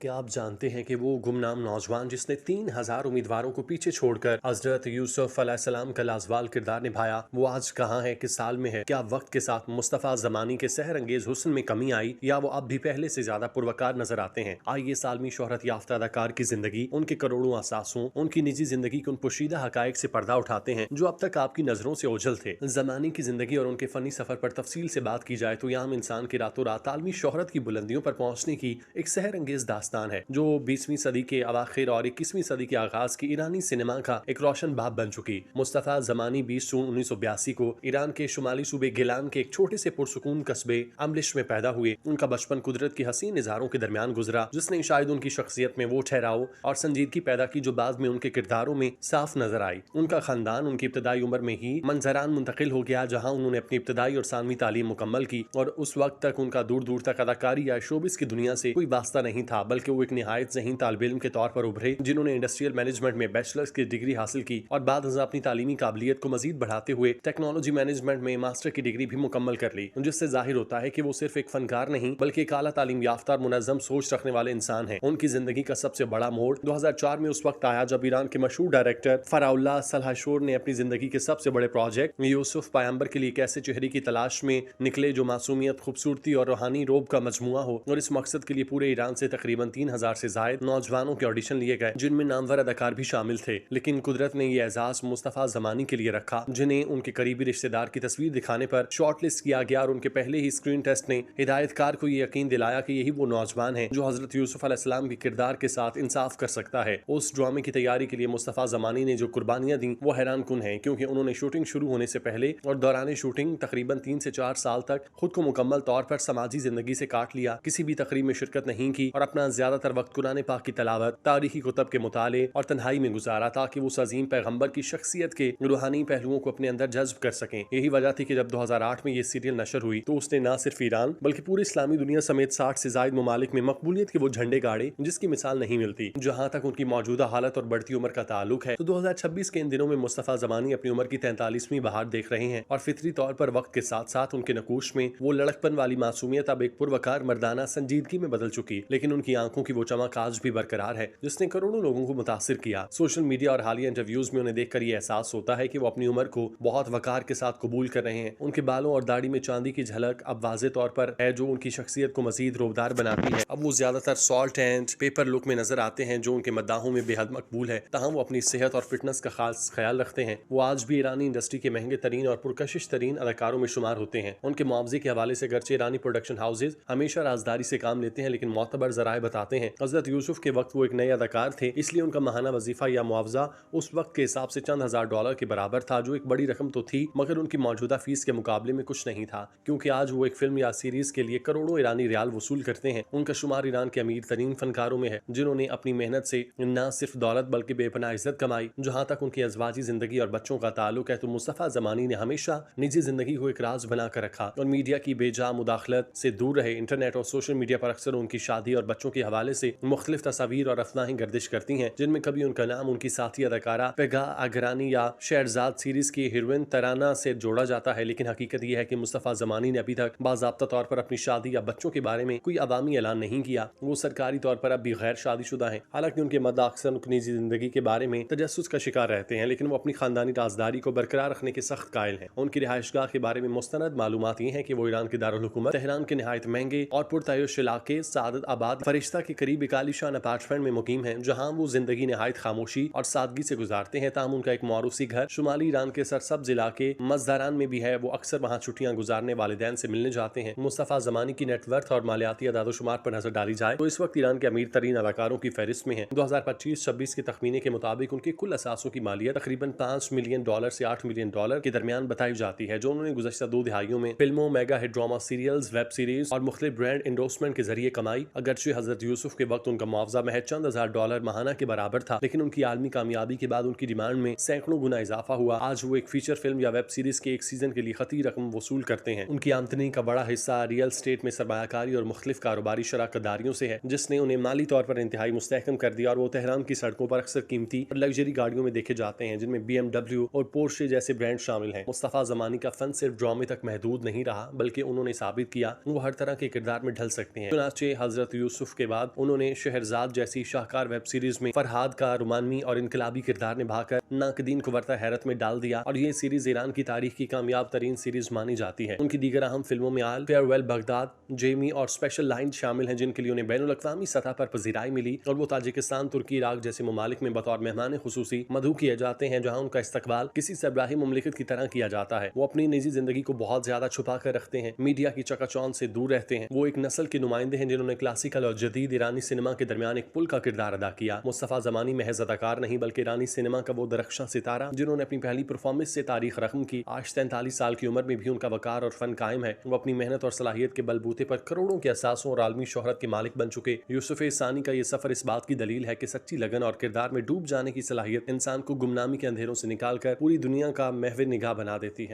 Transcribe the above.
क्या आप जानते हैं कि वो गुमनाम नौजवान जिसने 3,000 उम्मीदवारों को पीछे छोड़कर हजरत यूसुफ अलैहिस्सलाम का लाजवाल किरदार निभाया, वो आज कहाँ है, किस साल में है? क्या वक्त के साथ मुस्तफ़ा ज़मानी के सहर अंगेज हुस्न में कमी आई या वो अब भी पहले से ज्यादा पुरवकार नजर आते हैं? आइए सालमी शोहरत याफ्ता अदाकार की जिंदगी, उनके करोड़ों अहसासों, उनकी निजी जिंदगी के उन पोशीदा हकायक से पर्दा उठाते हैं जो अब तक आपकी नजरों से ओझल थे। ज़मानी की जिंदगी और उनके फनी सफर पर तफसील से बात की जाए तो यहाँ इंसान के रातों रात आलमी शोहरत की बुलंदियों पर पहुंचने की एक सहर अंगेज दास्तान है जो 20वीं सदी के अवाखिर और 21वीं सदी के आगाज की ईरानी सिनेमा का एक रोशन बाब बन चुकी। मुस्तफ़ा ज़मानी 20 जून 1982 को ईरान के शुमाली सूबे गिलान के एक छोटे से पुरसुकून कस्बे अमलिश में पैदा हुए। उनका बचपन कुदरत की हसीन इज़ारों के दरमियान गुजरा, जिसने शायद उनकी शख्सियत में वो ठहराव और संजीदगी पैदा की जो बाद में उनके किरदारों में साफ नजर आई। उनका खानदान उनकी इब्तदाई उम्र में ही मंजरान मुंतकिल हो गया, जहाँ उन्होंने अपनी इब्तदाई और सानवी तालीम मुकम्मल की और उस वक्त तक उनका दूर दूर तक अदाकारी या शोबिस की दुनिया से कोई वास्ता नहीं था, बल्कि वो एक निहायत ज़हीन तालिब इल्म के तौर पर उभरे जिन्होंने इंडस्ट्रियल मैनेजमेंट में बैचलर्स की डिग्री हासिल की और बाद अपनी तालीमी काबिलियत को मजीद बढ़ाते हुए टेक्नोलॉजी मैनेजमेंट में मास्टर की डिग्री भी मुकम्मल कर ली, जिससे जाहिर होता है कि वो सिर्फ एक फनकार नहीं बल्कि एक आला तालीम याफ्ता और मुनज़्ज़म सोच रखने वाले इंसान हैं। उनकी जिंदगी का सबसे बड़ा मोड़ 2004 में उस वक्त आया जब ईरान के मशहूर डायरेक्टर फराउल्लाह सल्हाशोर ने अपनी जिंदगी के सबसे बड़े प्रोजेक्ट यूसुफ पैगंबर के लिए एक ऐसे चेहरे की तलाश में निकले जो मासूमियत, खूबसूरती और रूहानी रोब का मजमुआ हो, और इस मकसद के लिए पूरे ईरान से तकरीबन 3,000 से जायद नौजवानों के ऑडिशन लिए गए जिनमें नामवर अदाकार भी शामिल थे। लेकिन कुदरत ने यह एजाज मुस्तफ़ा ज़मानी के लिए रखा, जिन्हें उनके करीबी रिश्तेदार की तस्वीर दिखाने पर शॉर्टलिस्ट किया गया और उनके पहले ही स्क्रीन टेस्ट ने हिदायतकार को यह यकीन दिलाया कि यही वो नौजवान है जो हजरत यूसुफ अलैहिस्सलाम के किरदार के साथ इंसाफ कर सकता है। उस ड्रामे की तैयारी के लिए मुस्तफ़ा ज़मानी ने जो कुर्बानियां दी वो हैरान कुन है, क्योंकि उन्होंने शूटिंग शुरू होने से पहले और दौरान शूटिंग तकरीबन 3 से 4 साल तक खुद को मुकम्मल तौर पर समाजी जिंदगी से काट लिया, किसी भी तकरीब में शिरकत नहीं की और अपना ज्यादातर वक्त कुरान पाक की तलावत, तारीखी कुतब के मुताले और तन्हाई में गुजारा ताकि वो उस अजीम पैगंबर की शख्सियत के रूहानी पहलुओं को अपने अंदर जज्ब कर सकें। यही वजह थी कि जब 2008 में ये सीरियल नशर हुई तो उसने न सिर्फ ईरान बल्कि पूरी इस्लामी दुनिया समेत 60 से ज्यादा ममालिक में मकबूलियत के वो झंडे गाड़े जिसकी मिसाल नहीं मिलती। जहाँ तक उनकी मौजूदा हालत और बढ़ती उम्र का ताल्लुक है तो 2026 के इन दिनों में मुस्तफ़ा ज़मानी अपनी उम्र की 43वीं बहार देख रहे हैं और फितरी तौर पर वक्त के साथ साथ उनके नकूश में वो लड़कपन वाली मासूमियत अब एक पुरवकार मर्दाना संजीदगी में बदल चुकी, लेकिन उनकी आंखों की वो चमक आज भी बरकरार है जिसने करोड़ों लोगों को मुतासिर किया। सोशल मीडिया और हालिया इंटरव्यूज में उन्हें देखकर ये एहसास होता है कि वो अपनी उम्र को बहुत वकार के साथ कबूल कर रहे हैं। उनके बालों और दाढ़ी में चांदी की झलक अब वाज़े तौर पर है जो उनकी शख्सियत को मजीद रोबदार बनाती है। अब वो ज्यादातर सॉल्ट एंड पेपर लुक में नजर आते हैं जो उनके मद्दाहों में बेहद मकबूल है। तहम वो अपनी सेहत और फिटनेस का खास ख्याल रखते हैं। वो आज भी ईरानी इंडस्ट्री के महंगे तरीन और पुरकशिश तरीन अदाकारों में शुमार होते हैं। उनके मुआवजे के हवाले से गर्चे ईरानी प्रोडक्शन हाउसेज हमेशा राजदारी से काम लेते हैं, लेकिन मोतबर जराए बताते हैं हजरत यूसुफ के वक्त वो एक नए अदाकार थे, इसलिए उनका माहाना वजीफा या मुआवजा उस वक्त के हिसाब से चंद हजार डॉलर के बराबर था, जो एक बड़ी रकम तो थी मगर उनकी मौजूदा फीस के मुकाबले में कुछ नहीं था, क्योंकि आज वो एक फिल्म या सीरीज के लिए करोड़ों ईरानी रियाल वसूल करते हैं। उनका शुमार ईरान के अमीर तरीन फनकारों में है जिन्होंने अपनी मेहनत से न सिर्फ दौलत बल्कि बेपनाह इज्जत कमाई। जहाँ तक उनकी अजवाजी जिंदगी और बच्चों का ताल्लुक है तो मुस्तफ़ा ज़मानी ने हमेशा निजी जिंदगी को एक राज बनाकर रखा और मीडिया की बेजा मुदाखलत से दूर रहे। इंटरनेट और सोशल मीडिया पर अक्सर उनकी शादी और बच्चों के हवाले से मुख्तलिफ तस्वीर और अफवाहें गर्दिश करती हैं, जिनमें कभी उनका नाम उनकी साथी अदाकारा पेगा अगरानी या शहरजाद सीरीज की हीरोइन तराना से जोड़ा जाता है, लेकिन हकीकत यह है कि मुस्तफ़ा ज़मानी ने अभी तक बाज़ाब्ता तौर पर अपनी शादी या बच्चों के बारे में कोई अवामी ऐलान नहीं किया। वो सरकारी तौर पर अब भी गैर शादीशुदा हैं। हालांकि उनके मद्दा अक्सर उनकी निजी जिंदगी के बारे में तजस्सुस का शिकार रहते हैं, लेकिन वो अपनी खानदानी राजदारी को बरकरार रखने के सख्त कायल हैं। उनकी रिहाइशगाह के बारे में मुस्तनद मालूमात ये हैं कि वो ईरान के दारुल हुकूमत तेहरान के नहायत महंगे और पुरतयश इलाके सादत आबाद फरिश्ता के करीब एक आलीशान अपार्टमेंट में मुकीम है, जहाँ वो जिंदगी नहायत खामोशी और सादगी से गुजारते हैं। ताहम उनका एक मौरूसी घर शुमाली ईरान के सरसब्ज इलाके मजदारान में भी है। वो अक्सर वहाँ छुट्टियां गुजारने वालिदैन से मिलने जाते हैं। मुस्तफ़ा ज़मानी की नेटवर्थ और मालियाती अदादोशुमार पर नजर डाली जाए तो इस वक्त ईरान के अमीर तरीन अदाकारों की फहरिस्त में है। 2025-26 के तखमीने के मुताबिक उनके कुल असासों की मालियत तकरीबन $5 मिलियन से $8 मिलियन के दरमियान बताई जाती है, जो उन्होंने गुज़श्ता 2 दिहाइयों में फिल्मों, mega hit drama serials, web series और मुख्तलिफ ब्रांड इंडोर्समेंट के जरिए कमाई। अगरचे हजरत यूसुफ के वक्त उनका मुआवजा महज चंद हजार डॉलर माहाना के बराबर था, लेकिन उनकी आलमी कामयाबी के बाद उनकी डिमांड में सैकड़ों गुना इजाफा हुआ। आज वो एक फीचर फिल्म या वेब सीरीज के एक सीजन के लिए खती रकम वसूल करते हैं। उनकी आमदनी का बड़ा हिस्सा रियल स्टेट में सरमायाकारी और मुख्तलिफ कारोबारी शराकतदारियों से है, जिसने उन्हें माली तौर पर इंतहाई मुस्तहकम कर दिया और वो तेहरान की सड़कों पर अक्सर कीमती और लग्जरी गाड़ियों में देखे जाते हैं, जिनमें BMW और पोर्शे जैसे ब्रांड शामिल हैं। मुस्तफ़ा ज़मानी का फन सिर्फ ड्रामे तक महदूद नहीं रहा, बल्कि उन्होंने साबित किया वो हर तरह के किरदार में ढल सकते हैं। चुनांचे हजरत यूसुफ के बाद उन्होंने शहरजाद जैसी शाहकार वेब सीरीज में फरहाद का रुमानवी और इनकलाबी किरदार निभाकर नाकदीन को वर्ता हैरत में डाल दिया और ये सीरीज ईरान की तारीख की कामयाब तरीन सीरीज मानी जाती है। उनकी दीगर अहम फिल्मों में आल, फेयरवेल बगदाद, जेमी और स्पेशल लाइन शामिल हैं, जिनके लिए उन्हें बैनुल अक़वामी सतह पर पज़ीराई मिली और वो ताजिकिस्तान, तुर्की, इराक जैसे ममालिक में बतौर मेहमान खुसूसी मदऊ किए जाते हैं, जहाँ उनका इस्तकबाल किसी सबराही मुमलिकत की तरह किया जाता है। वो अपनी निजी जिंदगी को बहुत ज्यादा छुपा कर रखते हैं, मीडिया की चकाचौंध से दूर रहते हैं। वो एक नस्ल के नुमाइंदे हैं जिन्होंने क्लासिकल और जदीद ईरानी सिनेमा के दरमियान एक पुल का किरदार अदा किया। मुस्तफा ज़मानी महज अदाकार नहीं बल्कि ईरानी सिनेमा का वो दरख्शां सितारा जिन्होंने अपनी पहली परफॉर्मेंस से तारीख रकम की। आज 43 साल की उम्र में भी उनका वकार और फन कायम है। वो अपनी मेहनत और सलाहियत के बलबूते पर करोड़ों के असासों और आलमी शोहरत के मालिक बन चुके यूसुफ सानी का ये सफर इस बात की दलील है कि सच्ची लगन और किरदार में डूब जाने की सलाहियत इंसान को गुमनामी के अंधेरों से निकालकर पूरी दुनिया का महव निगाह बना देती है।